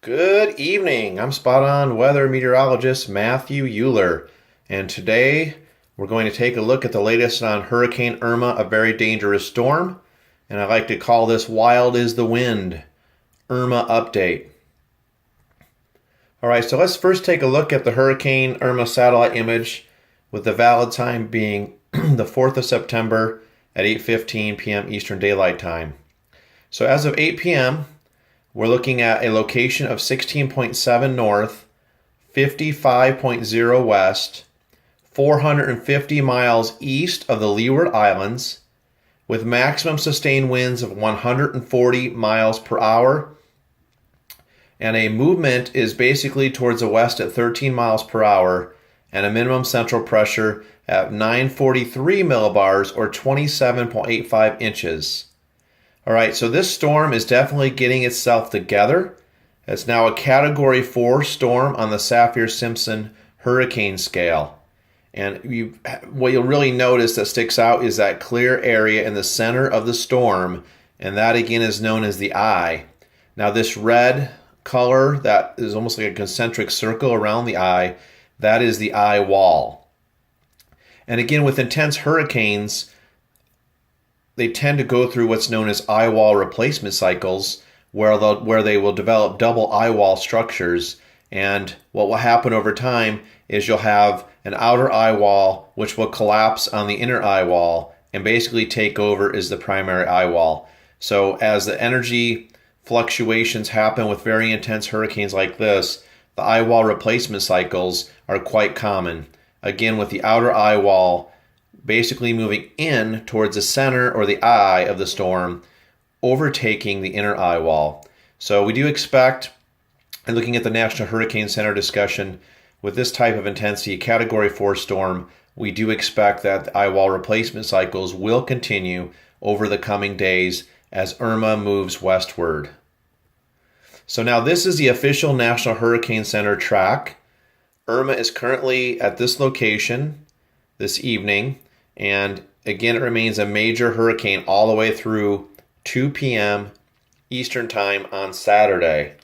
Good evening. I'm spot on weather meteorologist Matthew Euler, and today we're going to take a look at the latest on Hurricane Irma, a very dangerous storm, and I like to call this Wild is the Wind Irma update. All right, so let's first take a look at the Hurricane Irma satellite image with the valid time being the 4th of September at 8:15 p.m. Eastern Daylight Time. So as of 8 p.m., we're looking at a location of 16.7 north, 55.0 west, 450 miles east of the Leeward Islands, with maximum sustained winds of 140 miles per hour. And a movement is basically towards the west at 13 miles per hour, and a minimum central pressure at 943 millibars or 27.85 inches. All right, so this storm is definitely getting itself together. It's now a Category 4 storm on the Saffir-Simpson hurricane scale. And what you'll really notice that sticks out is that clear area in the center of the storm, and that again is known as the eye. Now this red color that is almost like a concentric circle around the eye, that is the eye wall. And again, with intense hurricanes, they tend to go through what's known as eye wall replacement cycles, where they will develop double eye wall structures. And what will happen over time is you'll have an outer eye wall which will collapse on the inner eye wall and basically take over as the primary eye wall. So as the energy fluctuations happen with very intense hurricanes like this, the eye wall replacement cycles are quite common. Again, with the outer eye wall basically moving in towards the center or the eye of the storm, overtaking the inner eye wall. So we do expect, and looking at the National Hurricane Center discussion, with this type of intensity, a Category 4 storm, we do expect that the eye wall replacement cycles will continue over the coming days as Irma moves westward. So now this is the official National Hurricane Center track. Irma is currently at this location this evening. And again, it remains a major hurricane all the way through 2 p.m. Eastern Time on Saturday.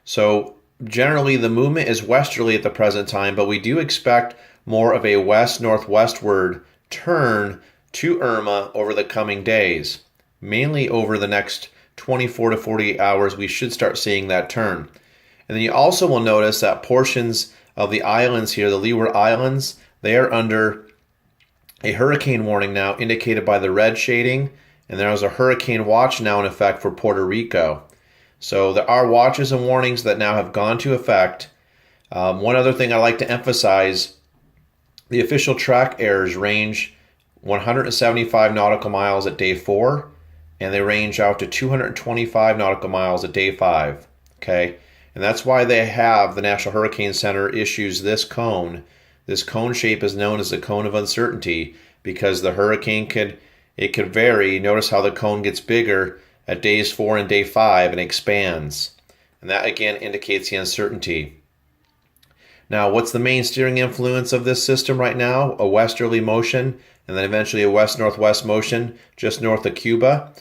So generally the movement is westerly at the present time, but we do expect more of a west-northwestward turn to Irma over the coming days. Mainly over the next 24 to 48 hours, we should start seeing that turn. And then you also will notice that portions of the islands here, the Leeward Islands, they are under a hurricane warning now indicated by the red shading, and there is a hurricane watch now in effect for Puerto Rico. So there are watches and warnings that now have gone to effect. One other thing I'd like to emphasize, the official track errors range 175 nautical miles at day 4, and they range out to 225 nautical miles at day 5. Okay, and that's why they have the National Hurricane Center issues this cone. This cone shape is known as the cone of uncertainty because the hurricane could vary. Notice how the cone gets bigger at days 4 and day 5 and expands. And that again indicates the uncertainty. Now, what's the main steering influence of this system right now? A westerly motion and then eventually a west-northwest motion just north of Cuba.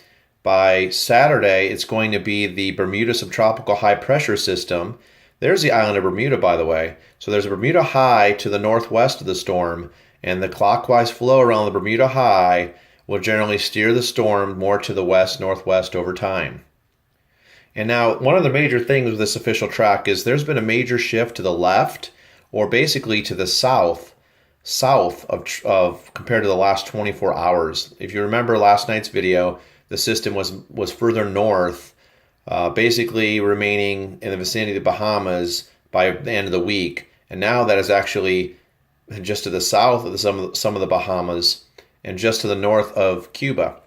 By Saturday, it's going to be the Bermuda subtropical high pressure system. There's the island of Bermuda, by the way. So there's a Bermuda high to the northwest of the storm, and the clockwise flow around the Bermuda high will generally steer the storm more to the west-northwest over time. And now, one of the major things with this official track is there's been a major shift to the left, or basically to the south of compared to the last 24 hours. If you remember last night's video, the system was further north, basically remaining in the vicinity of the Bahamas by the end of the week. And now that is actually just to the south of some of the Bahamas and just to the north of Cuba.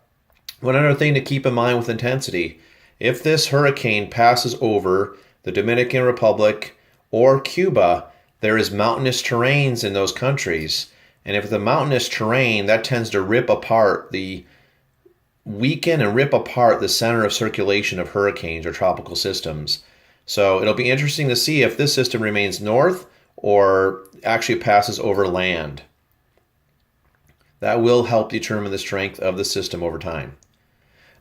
One other thing to keep in mind with intensity, if this hurricane passes over the Dominican Republic or Cuba, there is mountainous terrains in those countries. And if the mountainous terrain, that tends to weaken and rip apart the center of circulation of hurricanes or tropical systems. So it'll be interesting to see if this system remains north or actually passes over land. That will help determine the strength of the system over time.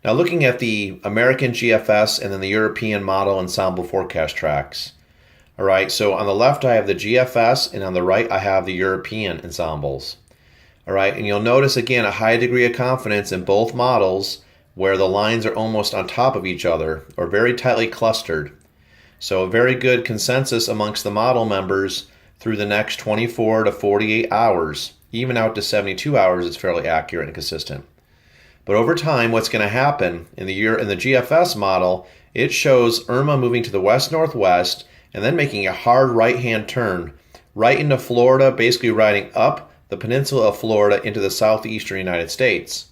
Now looking at the American GFS and then the European model ensemble forecast tracks. All right, so on the left I have the GFS and on the right I have the European ensembles. All right, and you'll notice again a high degree of confidence in both models where the lines are almost on top of each other or very tightly clustered. So a very good consensus amongst the model members through the next 24 to 48 hours. Even out to 72 hours is fairly accurate and consistent. But over time, what's going to happen in the GFS model, it shows Irma moving to the west-northwest and then making a hard right-hand turn right into Florida, basically riding up the peninsula of Florida into the southeastern United States.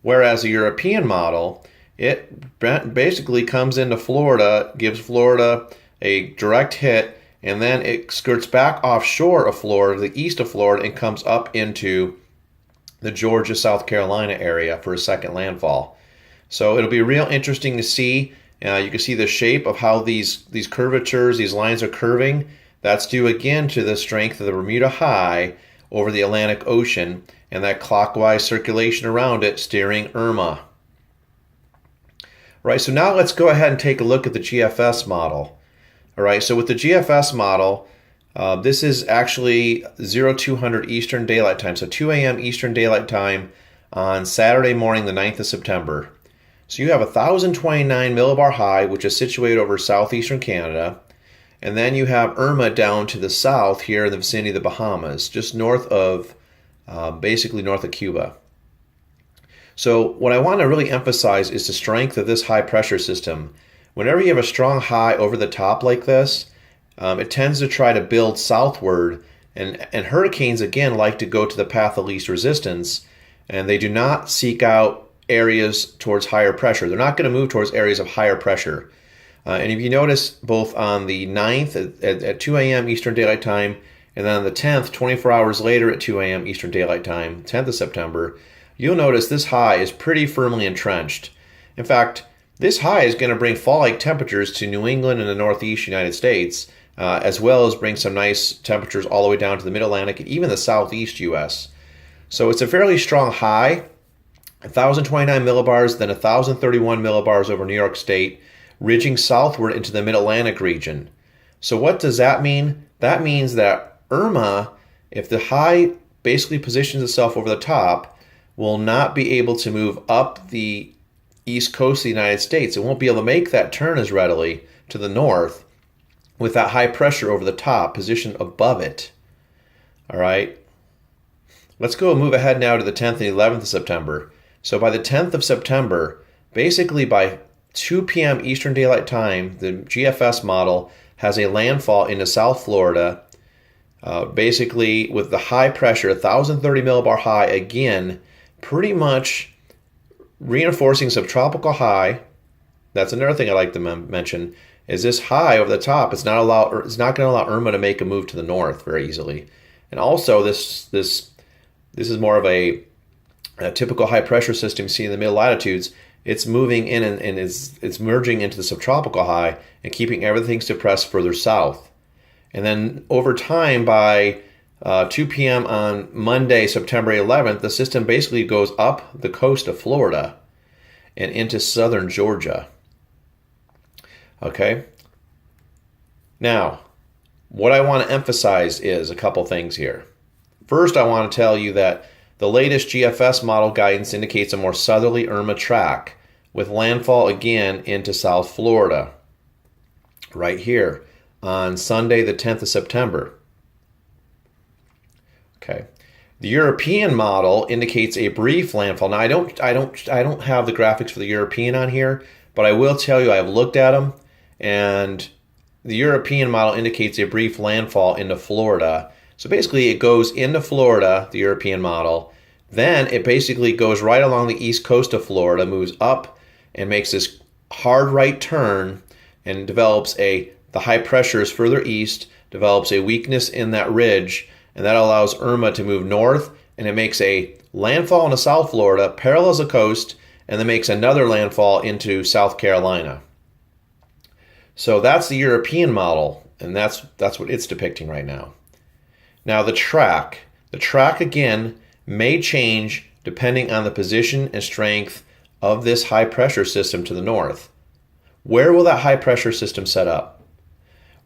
Whereas the European model, it basically comes into Florida, gives Florida a direct hit, and then it skirts back offshore of Florida, the east of Florida, and comes up into the Georgia, South Carolina area for a second landfall. So it'll be real interesting to see. You can see the shape of how these curvatures, these lines are curving. That's due again to the strength of the Bermuda High over the Atlantic Ocean and that clockwise circulation around it steering Irma. Right, so now let's go ahead and take a look at the GFS model. All right, so with the GFS model, this is actually 0200 Eastern Daylight Time, so 2 a.m. Eastern Daylight Time on Saturday morning, the 9th of September. So you have 1,029 millibar high, which is situated over southeastern Canada, and then you have Irma down to the south here in the vicinity of the Bahamas, just north of, basically north of Cuba. So what I want to really emphasize is the strength of this high pressure system. Whenever you have a strong high over the top like this, it tends to try to build southward, and hurricanes again like to go to the path of least resistance, and they do not seek out areas towards higher pressure. They're not going to move towards areas of higher pressure. And if you notice, both on the 9th at 2 a.m. Eastern Daylight Time, and then on the 10th, 24 hours later at 2 a.m. Eastern Daylight Time, 10th of September, you'll notice this high is pretty firmly entrenched. In fact, this high is going to bring fall-like temperatures to New England and the northeast United States, as well as bring some nice temperatures all the way down to the mid-Atlantic and even the southeast U.S. So it's a fairly strong high, 1,029 millibars, then 1,031 millibars over New York State, ridging southward into the mid-Atlantic region. So what does that mean? That means that Irma, if the high basically positions itself over the top, will not be able to move up the east coast of the United States. It won't be able to make that turn as readily to the north with that high pressure over the top positioned above it. All right. Let's go move ahead now to the 10th and 11th of September. So by the 10th of September, basically by 2 p.m. Eastern Daylight Time, the GFS model has a landfall into South Florida, basically with the high pressure, 1,030 millibar high, again, pretty much reinforcing subtropical high. That's another thing I like to mention, is this high over the top is not going to allow Irma to make a move to the north very easily. And also this is more of a typical high pressure system you see in the mid latitudes. It's moving in and it's merging into the subtropical high and keeping everything suppressed further south. And then over time, by 2 p.m. on Monday, September 11th, the system basically goes up the coast of Florida and into southern Georgia. Okay? Now, what I want to emphasize is a couple things here. First, I want to tell you that the latest GFS model guidance indicates a more southerly Irma track with landfall again into South Florida right here on Sunday the 10th of September. Okay. The European model indicates a brief landfall. Now I don't have the graphics for the European on here, but I will tell you I've looked at them, and the European model indicates a brief landfall into Florida. So basically it goes into Florida, the European model, then it basically goes right along the east coast of Florida, moves up and makes this hard right turn and develops the high pressures further east, develops a weakness in that ridge, and that allows Irma to move north, and it makes a landfall into South Florida, parallels the coast, and then makes another landfall into South Carolina. So that's the European model, and that's what it's depicting right now. Now the track again may change depending on the position and strength of this high pressure system to the north. Where will that high pressure system set up?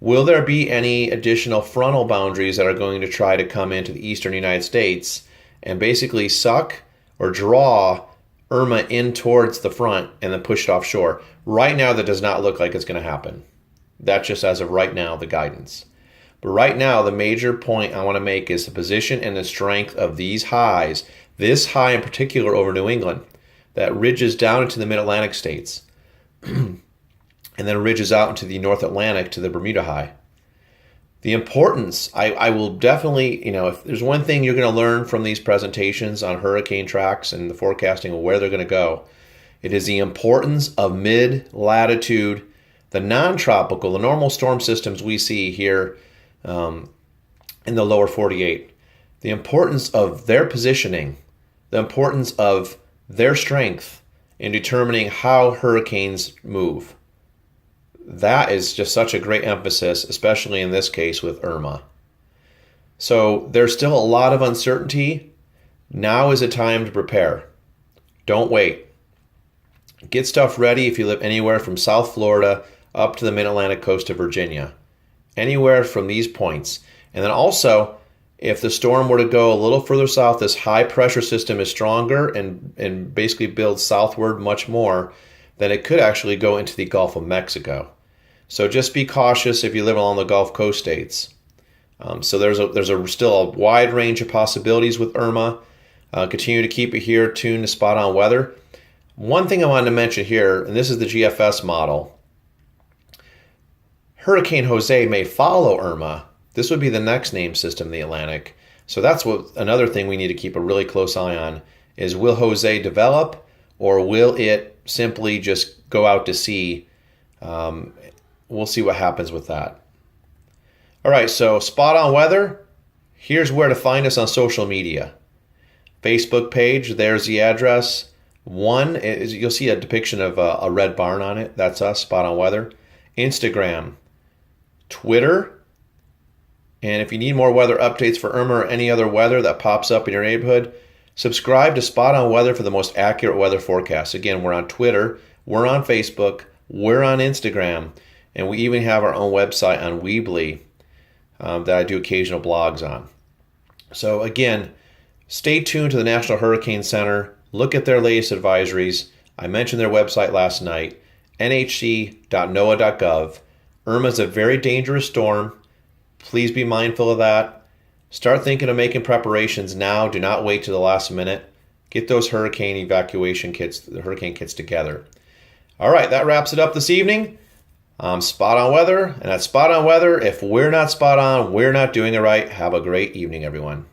Will there be any additional frontal boundaries that are going to try to come into the eastern United States and basically suck or draw Irma in towards the front and then push it offshore? Right now, that does not look like it's going to happen. That's just as of right now, the guidance. But right now, the major point I want to make is the position and the strength of these highs, this high in particular over New England, that ridges down into the mid-Atlantic states and then ridges out into the North Atlantic to the Bermuda High. The importance, I will definitely, if there's one thing you're going to learn from these presentations on hurricane tracks and the forecasting of where they're going to go, it is the importance of mid-latitude, the non-tropical, the normal storm systems we see here in the lower 48. The importance of their positioning, the importance of their strength in determining how hurricanes move. That is just such a great emphasis, especially in this case with Irma. So there's still a lot of uncertainty. Now is a time to prepare. Don't wait. Get stuff ready if you live anywhere from South Florida up to the mid-Atlantic coast of Virginia. Anywhere from these points. And then also, if the storm were to go a little further south, this high pressure system is stronger and basically builds southward much more, then it could actually go into the Gulf of Mexico. So just be cautious if you live along the Gulf Coast states. So there's still a wide range of possibilities with Irma. Continue to keep it here tuned to Spot On Weather. One thing I wanted to mention here, and this is the GFS model. Hurricane Jose may follow Irma. This would be the next named system in the Atlantic. So that's another thing we need to keep a really close eye on is, will Jose develop, or will it simply just go out to sea? We'll see what happens with that. All right, so Spot On Weather, here's where to find us on social media. Facebook page, there's the address. One, you'll see a depiction of a red barn on it. That's us, Spot On Weather. Instagram, Twitter, and if you need more weather updates for Irma or any other weather that pops up in your neighborhood, subscribe to Spot On Weather for the most accurate weather forecasts. Again, we're on Twitter, we're on Facebook, we're on Instagram, and we even have our own website on Weebly that I do occasional blogs on. So again, stay tuned to the National Hurricane Center. Look at their latest advisories. I mentioned their website last night, nhc.noaa.gov. Irma is a very dangerous storm. Please be mindful of that. Start thinking of making preparations now. Do not wait to the last minute. Get those hurricane evacuation kits, the hurricane kits together. All right, that wraps it up this evening. Spot On Weather, and at Spot On Weather, if we're not spot on, we're not doing it right. Have a great evening, everyone.